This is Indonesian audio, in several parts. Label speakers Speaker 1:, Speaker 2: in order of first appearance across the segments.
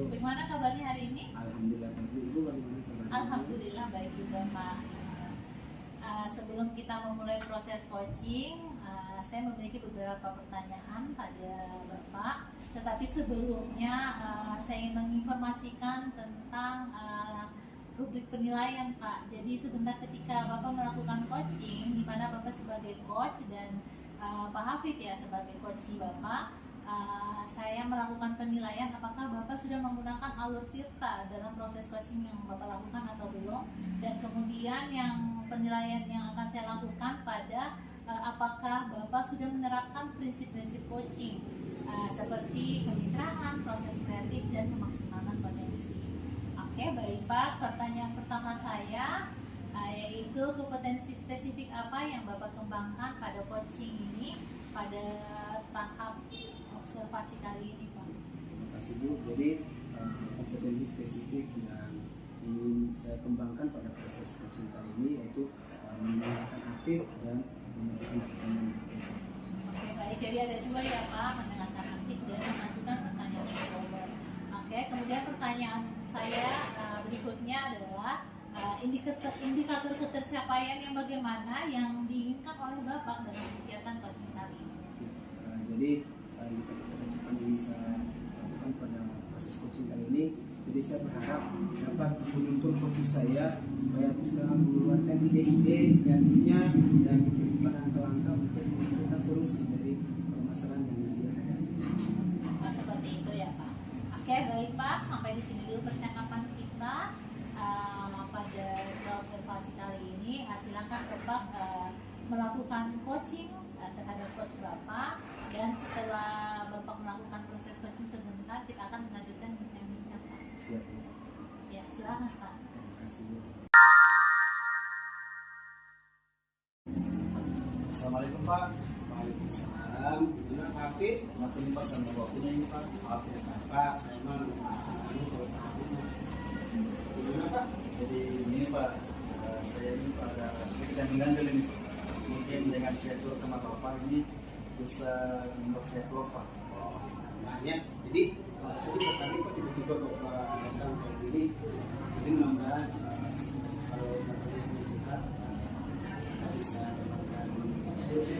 Speaker 1: bagaimana kabarnya hari ini?
Speaker 2: Alhamdulillah baik. Ibu bagaimana kabarnya?
Speaker 1: Alhamdulillah baik juga Pak. Sebelum kita memulai proses coaching, saya memiliki beberapa pertanyaan pada Bapak. Tetapi sebelumnya saya ingin menginformasikan tentang rubrik penilaian Pak. Jadi sebentar ketika Bapak melakukan coaching, di mana Bapak sebagai coach dan Pak Hafid ya sebagai coach Bapak, saya melakukan penilaian apakah Bapak sudah menggunakan alur Tirta dalam proses coaching yang Bapak lakukan atau belum, dan kemudian yang penilaian yang akan saya lakukan pada apakah Bapak sudah menerapkan prinsip-prinsip coaching seperti kemitraan, proses kreatif, dan memaksimalkan potensi. Oke, baik Pak. Pertanyaan pertama saya yaitu kompetensi spesifik apa yang Bapak kembangkan pada coaching ini pada tahap observasi kali ini Pak?
Speaker 2: Terima kasih Bu. Jadi kompetensi spesifik yang ingin saya kembangkan pada proses coaching kali ini yaitu mendengarkan aktif dan mengajukan pertanyaan.
Speaker 1: Oke baik, jadi ada dua ya Pak, mendengarkan aktif dan mengajukan pertanyaan jawaban. Oke, kemudian pertanyaan saya berikutnya adalah indikator ketercapaian yang bagaimana yang diinginkan oleh Bapak dalam kegiatan coaching kali ini?
Speaker 2: Jadi indikator ketercapaian yang bisa lakukan pada proses coaching kali ini, jadi saya berharap dapat menuntun coach saya supaya bisa mengeluarkan ide-ide kreatifnya dan memberikan langkah-langkah untuk menghasilkan solusi dari permasalahan yang dihadapi.
Speaker 1: Seperti itu ya Pak. Oke baik Pak, sampai di sini dulu percakapan kita pada observasi kali ini. Silakan Bapak melakukan coaching terhadap coach Bapak, dan setelah Bapak melakukan proses coaching sebentar, kita akan melanjutkan bincang-bincang Pak.
Speaker 2: Siap.
Speaker 1: Ya, silakan Pak.
Speaker 2: Terima kasih.
Speaker 3: Assalamualaikum Pak.
Speaker 2: Waalaikumsalam. Gimana Pak Hafid?
Speaker 3: Maafin Pak sama waktunya ini Pak.
Speaker 2: Maafin Pak, saya mah gimana Pak?
Speaker 3: Jadi ini Pak, saya ini pada sedikit mengganggu ini. Mungkin dengan saya turut sama Bapak ini bisa membuat saya keluar Pak.
Speaker 2: Banyak. Jadi saya bertanya kok tiba-tiba Bapak datang kayak gini. Jadi mudah-mudahan kalau Bapak ini juga bisa mendapatkan solusi.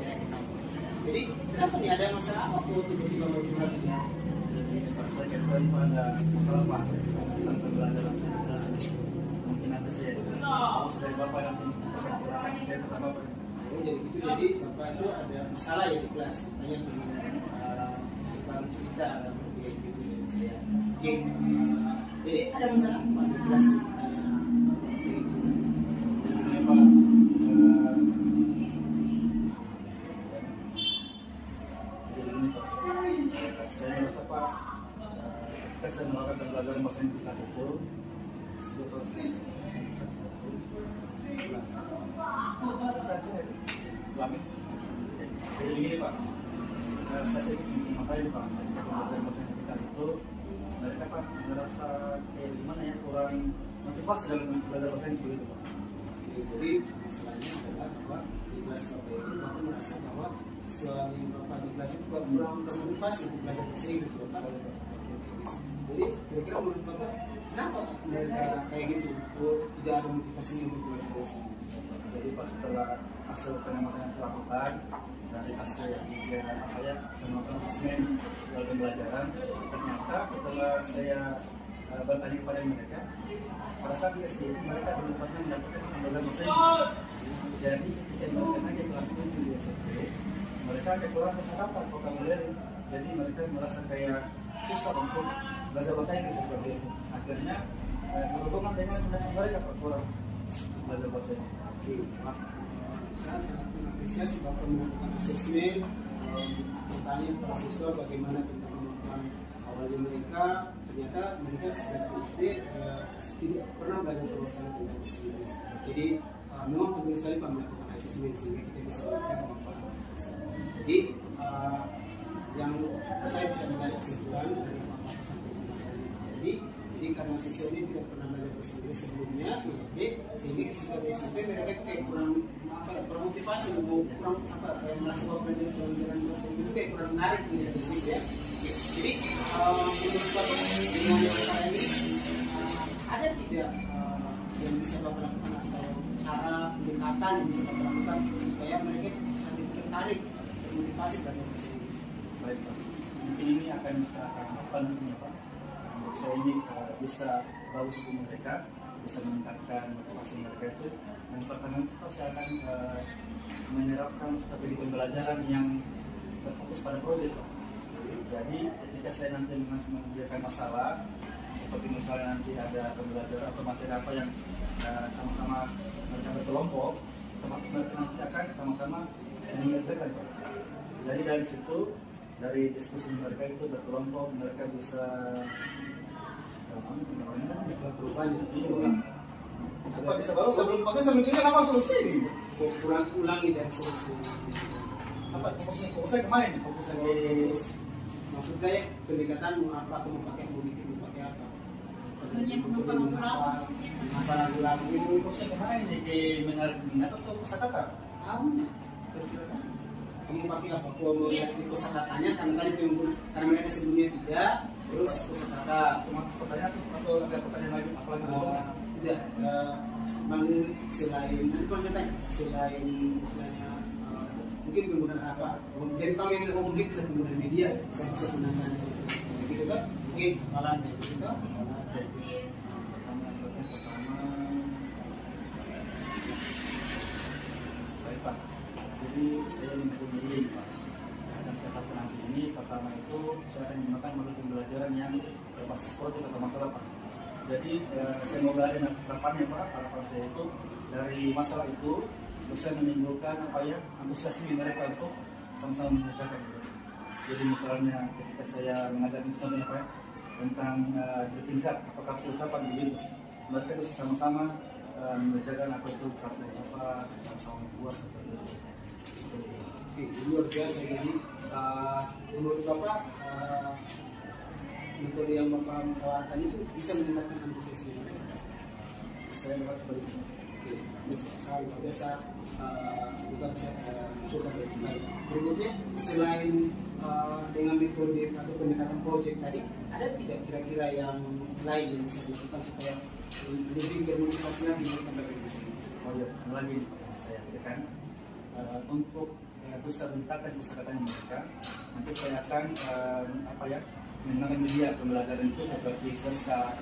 Speaker 2: Jadi kenapa nih, ada masalah apa kok tiba-tiba Bapak datang?
Speaker 3: Jadi Pak saya kira Pak ada masalah Pak tentang belajar mungkin nanti saya harus dari Bapak yang saya pertama Pak.
Speaker 2: Oh, jadi gitu. Jadi Bapak itu ada masalah ya di kelas. Tanya Bapak cerita ada kayak gitu dari saya. Oke. Jadi ada masalah apa di kelas?
Speaker 3: Ini Pak, jadi ini Pak, saya merasa Pak, ketika saya melakukan belajar bahasa Inggris itu sudah Lamit. Jadi begini Pak, saya makanya Pak, ketika belajar bahasa Inggris itu mereka Pak merasa kayak gimana ya, kurang motivasi dalam belajar bahasa Inggris itu Pak.
Speaker 2: Jadi masalahnya adalah bahwa di kelas Bapak itu Bapak merasa bahwa siswa yang Bapak di kelas itu kurang termotivasi untuk belajar bahasa Inggris Bapak. Jadi kira-kira menurut Bapak kenapa mereka kayak gitu? Tidak ada motivasi untuk belajar bahasa Inggris?
Speaker 3: Jadi Pak, setelah hasil pengamatan yang saya lakukan dari hasil kegiatan apa ya, saya melakukan asesmen dalam pembelajaran, ternyata setelah saya bertanya kepada mereka, pada saat di SD mereka belum pernah mendapatkan pembelajaran bahasa Inggris. Jadi ketika mereka naik kelas 7 di SMP, mereka ada kurang kosakata vocabulary, jadi mereka merasa kayak susah untuk belajar bahasa Inggris seperti itu. Akhirnya berhubungan dengan mereka kurang belajar bahasa Inggris.
Speaker 2: Saya sangat mengapresiasi Bapak melakukan asesmen, bertanya para siswa bagaimana tentang kemampuan awalnya mereka. Ternyata mereka sejak SD tidak pernah belajar sama sekali tentang bahasa Inggris. Jadi memang penting sekali Pak melakukan asesmen sehingga kita bisa melakukan kemampuan siswa. Jadi yang saya bisa menarik kesimpulan dari Bapak sampaikan tadi. Jadi karena siswa ini tidak pernah belajar bahasa Inggris sebelumnya di SD, sehingga ketika di SMP mereka kayak kurang motivasi, kurang kayak merasa bahwa pelajaran bahasa Inggris itu kayak kurang menarik gitu ya. Jadi menurut Bapak dengan cara ini ada tidak yang bisa Bapak lakukan atau cara pendekatan yang bisa Bapak lakukan supaya mereka bisa tertarik termotivasi pada bisnis?
Speaker 3: Baik Pak, mungkin ini akan apa namanya Pak? Menurut saya ini bisa bagus untuk mereka, bisa meningkatkan motivasi mereka itu. Yang pertama itu saya akan menerapkan strategi pembelajaran yang berfokus pada proyek Pak. Jadi ketika saya nanti mengerjakan masalah, seperti misalnya nanti ada pembelajaran atau materi apa yang sama-sama mereka berkelompok, otomatis mereka nanti akan sama-sama mengerjakan Pak. Jadi dari situ, dari diskusi mereka itu berkelompok, mereka bisa bisa baru sebelum kita apa solusi ini?
Speaker 2: Ulangi dan solusi.
Speaker 3: Apa fokusnya kemana nih? Fokusnya di
Speaker 2: Maksudnya pendekatan mau apa, aku mau pakai pakai apa? Apa lagu-lagu itu?
Speaker 3: fokusnya kemana nih? Di minat atau kosakata?
Speaker 2: Tahunya. Terus kamu pakai apa? Aku mau lihat di kosakatanya karena tadi karena mereka sebelumnya tidak. Terus kosakata.
Speaker 3: Cuma pertanyaan atau ada pertanyaan lagi apa lagi?
Speaker 2: Tidak. Selain nanti kalau saya tanya selain istilahnya mungkin penggunaan apa? Jadi kalau yang mau mungkin bisa penggunaan media, saya bisa gunakan gitu kan? Mungkin malah kayak gitu kan?
Speaker 3: Baik Pak, jadi saya mempunyai Pak. Dan saya lakukan nanti ini pertama itu saya akan menggunakan metode pembelajaran yang berbasis proyek atau masalah Pak. Jadi saya mau belajar harapannya Pak, harapan saya itu dari masalah itu bisa menimbulkan apa ya antusiasme mereka untuk sama-sama mengerjakan. Jadi misalnya ketika saya mengajarkan contohnya Pak tentang bertingkat apakah ucapan begitu, mereka bisa sama-sama mengerjakan apa itu apa sama-sama membuat seperti itu.
Speaker 2: Oke, luar biasa. Jadi menurut Bapak metode yang Bapak tawarkan itu bisa meningkatkan antusiasme mereka.
Speaker 3: Saya merasa seperti itu.
Speaker 2: Sekali biasa kita bisa coba baik. Berikutnya selain dengan metode atau pendekatan project tadi, ada tidak kira-kira yang lain yang bisa dilakukan supaya lebih bermotivasi lagi mereka berbisnis?
Speaker 3: Oh iya, lagi saya katakan untuk bisa meningkatkan kosakata mereka, nanti saya akan apa ya menggunakan media pembelajaran itu seperti flashcard.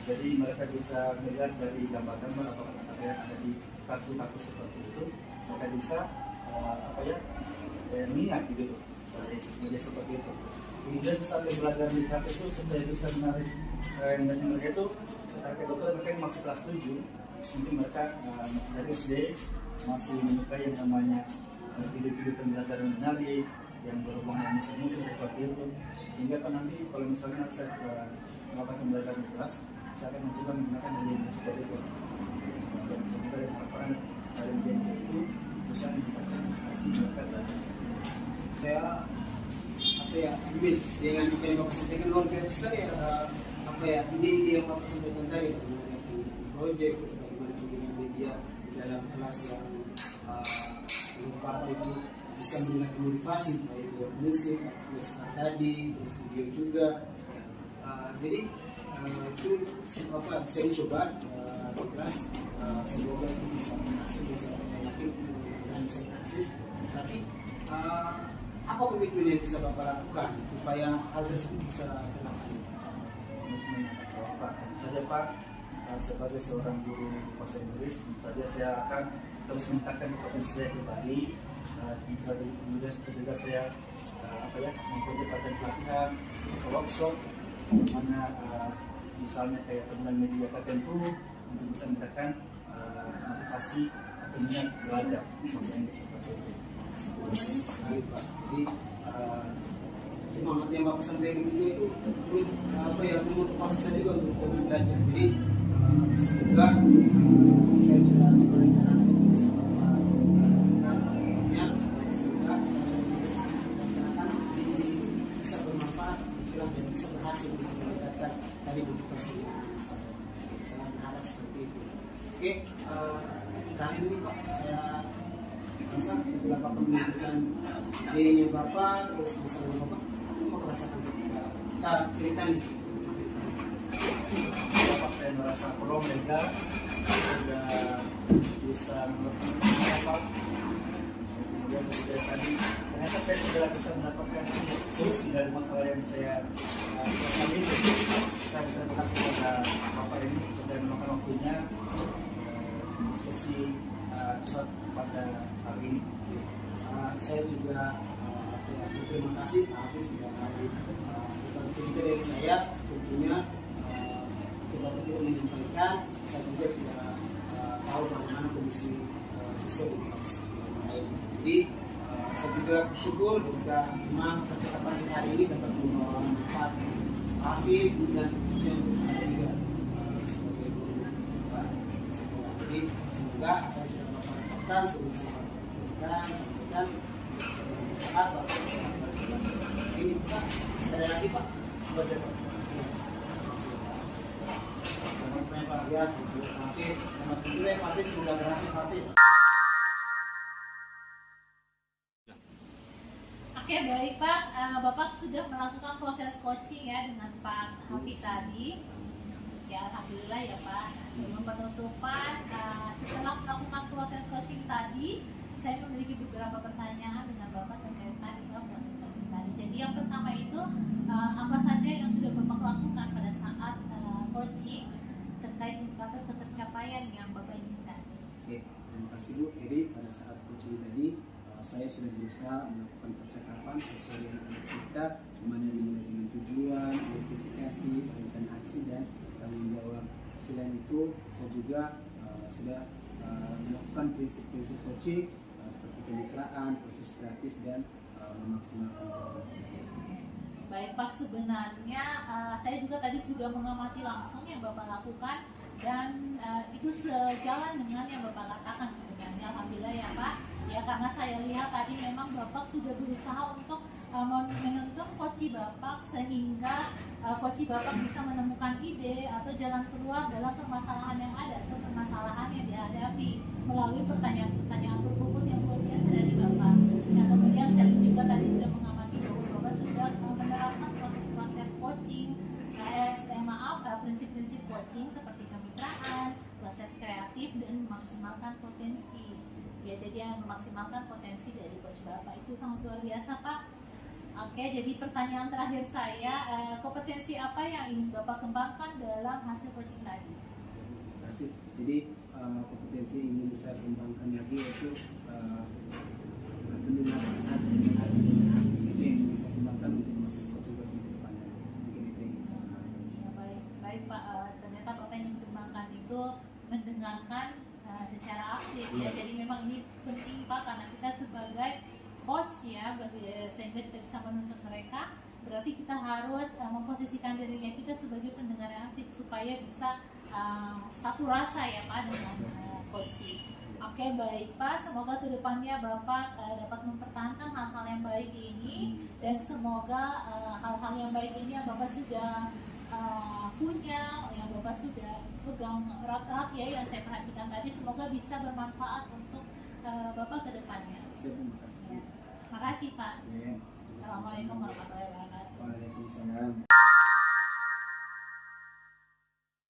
Speaker 3: Jadi mereka bisa melihat dari gambar-gambar atau kata-kata yang ada di kartu-kartu seperti itu, mereka bisa apa ya mengingat gitu dari media seperti itu. Kemudian saat belajar di kelas itu supaya bisa menarik dari mereka itu ketika dokter mereka yang masih kelas 7, mungkin mereka dari SD masih menyukai yang namanya video-video pembelajaran menarik yang berhubungan dengan musik-musik seperti itu, sehingga nanti kalau misalnya saya melakukan pembelajaran di kelas, saya akan mencoba menggunakan media seperti itu. Semoga harapan dari media itu bisa meningkatkan hasil mereka.
Speaker 2: Saya apa ya ambil dengan apa yang Bapak sampaikan luar biasa sekali ya, apa ya ide-ide yang Bapak sampaikan tadi bagaimana proyek, bagaimana dengan media di dalam kelas yang Bapak itu bisa meningkatkan motivasi baik buat musik, seperti tadi, terus video juga. Jadi itu apa bisa dicoba di kelas, semoga itu bisa berhasil dan saya yakin dan bisa berhasil. Tapi apa komitmen yang bisa Bapak lakukan supaya hal tersebut bisa terlaksana?
Speaker 3: Saja Pak, sebagai seorang guru bahasa Inggris, saja saya akan terus meningkatkan potensi saya pribadi. Kemudian juga saya apa ya mempercepat pelatihan atau workshop mana misalnya kayak penggunaan media tertentu untuk bisa meningkatkan motivasi atau minat belajar bahasa Inggris seperti itu.
Speaker 2: Sekali Pak. Jadi semangat yang Bapak sampaikan itu apa ya memotivasi saya juga untuk belajar. Jadi semoga yang sudah berencana itu bisa bisa bermanfaat dan bisa berhasil untuk meningkatkan tadi motivasi. Sangat berharap seperti itu. Oke, terakhir ini Pak, saya rasa setelah Bapak menunjukkan idenya Bapak, terus misalnya Bapak rasakan ketika kita cerita nih?
Speaker 3: Bapak saya merasa pro lega, sudah bisa mengerti apa yang saya tadi. Ternyata saya sudah bisa mendapatkan solusi dari masalah yang saya alami. Saya berterima kasih kepada Bapak ini sudah meluangkan waktunya sesi curhat pada hari ini.
Speaker 2: Saya juga berterima kasih Pak Hafiz sudah cerita dari saya. Tentunya kita tidak menyampaikan, saya juga tidak tahu bagaimana kondisi siswa di kelas lain. Jadi saya juga bersyukur ketika memang percakapan kita hari ini dapat membawa manfaat Hafiz dan tentunya untuk saya juga sebagai guru Pak sekolah. Jadi semoga apa yang kita dapatkan solusi yang sampaikan apa ini Pak, sekali lagi Pak, sebagai Pak. Selamat Pak ya, selamat tidur ya Pak, sudah berhasil Pak.
Speaker 1: Oke, baik Pak. Bapak sudah melakukan proses coaching ya dengan Pak Hafiz tadi. Ya, alhamdulillah ya Pak. Sebelum penutupan, setelah melakukan proses coaching tadi, saya memiliki beberapa pertanyaan dengan Bapak terkait tadi Pak, proses coaching tadi. Jadi yang pertama itu apa saja yang sudah Bapak lakukan pada saat coaching terkait indikator ketercapaian yang Bapak inginkan?
Speaker 2: Oke, terima kasih Bu. Jadi pada saat coaching tadi saya sudah berusaha melakukan percakapan sesuai dengan anak kita, dimana dimulai dengan tujuan, identifikasi, rencana aksi dan tanggung jawab. Selain itu, saya juga sudah melakukan prinsip-prinsip coaching seperti kemitraan, proses kreatif dan memaksimalkan potensi.
Speaker 1: Baik Pak, sebenarnya saya juga tadi sudah mengamati langsung yang Bapak lakukan dan itu sejalan dengan yang Bapak katakan sebenarnya. Alhamdulillah ya Pak. Ya, karena saya lihat tadi memang Bapak sudah berusaha untuk menuntun coach Bapak sehingga coach Bapak bisa menemukan ide atau jalan keluar dalam permasalahan yang ada atau permasalahan yang dihadapi melalui pertanyaan-pertanyaan berbobot yang luar biasa dari Bapak. Nah, kemudian saya juga tadi sudah mengamati bahwa Bapak sudah menerapkan proses-proses coaching, prinsip-prinsip coaching seperti kemitraan, proses kreatif dan memaksimalkan potensi. Ya, jadi yang memaksimalkan potensi dari coach Bapak itu sangat luar biasa Pak. Oke, jadi pertanyaan terakhir saya, kompetensi apa yang ingin Bapak kembangkan dalam hasil coaching tadi?
Speaker 2: Terima kasih. Jadi kompetensi yang ingin saya kembangkan lagi yaitu pendengaran itu yang ingin saya kembangkan untuk proses coaching ke depannya. Mungkin itu yang ingin saya kembangkan.
Speaker 1: Ya, baik Pak. Ternyata Bapak yang dikembangkan itu mendengarkan secara aktif ya. Jadi memang ini penting Pak, karena kita sebagai coach ya, sehingga kita bisa menuntut mereka, berarti kita harus memposisikan dirinya kita sebagai pendengar yang aktif supaya bisa satu rasa ya Pak dengan coaching. Oke, baik Pak, semoga kedepannya Bapak dapat mempertahankan hal-hal yang baik ini, dan semoga hal-hal yang baik ini yang Bapak sudah punya, yang Bapak sudah pegang erat-erat ya, yang saya perhatikan tadi, semoga bisa bermanfaat untuk Bapak ke depannya.
Speaker 2: Terima kasih.
Speaker 1: Makasih Pak.
Speaker 2: Ya,
Speaker 1: Assalamualaikum warahmatullahi wabarakatuh.
Speaker 2: Waalaikumsalam.